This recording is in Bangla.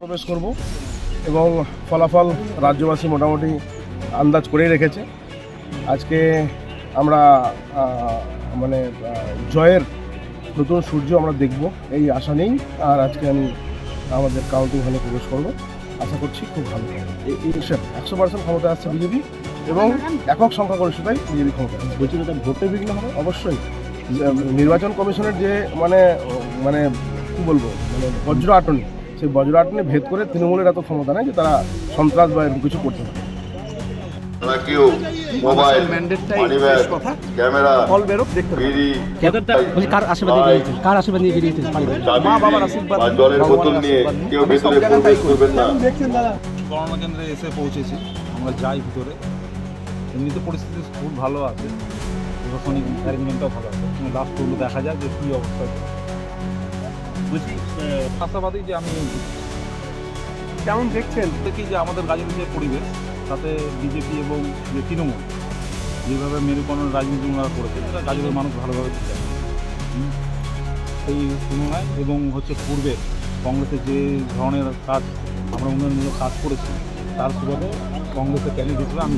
প্রবেশ করব এবং ফলাফল রাজ্যবাসী মোটামুটি আন্দাজ করেই রেখেছে। আজকে আমরা জয়ের নতুন সূর্য আমরা দেখব এই আশা নেই। আর আজকে আমি আমাদের কাউন্টিং হলে প্রবেশ করব, আশা করছি খুব ভালো হবে। 100% ক্ষমতা আসছে বিজেপি এবং একক সংখ্যাগরিষ্ঠতাই বিজেপি ক্ষমতা আসছে। বলছি এটা ভোটে বিঘ্ন হবে অবশ্যই। নির্বাচন কমিশনের যে কী বলবো বজ্র আটনি, সেই বজ্র আটনি ভেদ করে তৃণমূলের এত ক্ষমতা নেই যে তারা সন্ত্রাস বা এরকম কিছু করতে পারে। মোবাইল ক্যামেরা কার আশীর্বাদ নিয়ে বেরিয়েছেন? মা বাবার আশীর্বাদ, জলের বোতল নিয়ে কেউ ভেতরে প্রবেশ করবেন না। গণনা কেন্দ্রে এসে পৌঁছেছি, আমরা যাই ভিতরে। এমনিতে পরিস্থিতি খুব ভালো আছে, প্রশাসনিক অ্যারেঞ্জমেন্টটাও ভালো আছে, কিন্তু লাস্ট পর্যন্ত দেখা যায় যে কী অবস্থা। বলছি আশাবাদী যে আমি কেমন দেখছেন দেখি যে আমাদের গাজীপুরের যে পরিবেশ, তাতে বিজেপি এবং যে তৃণমূল যেভাবে মেরুকরণের রাজনীতি ওনারা করেছে, সেটা গাজীপুরের মানুষ ভালোভাবে দিতে সেই তুলনায় এবং পূর্বে কংগ্রেসের যে ধরনের কাজ আমরা উন্নয়নমূলক কাজ করেছি, তার সুবাদে কংগ্রেসের ক্যান্ডিডেট হিসেবে আমি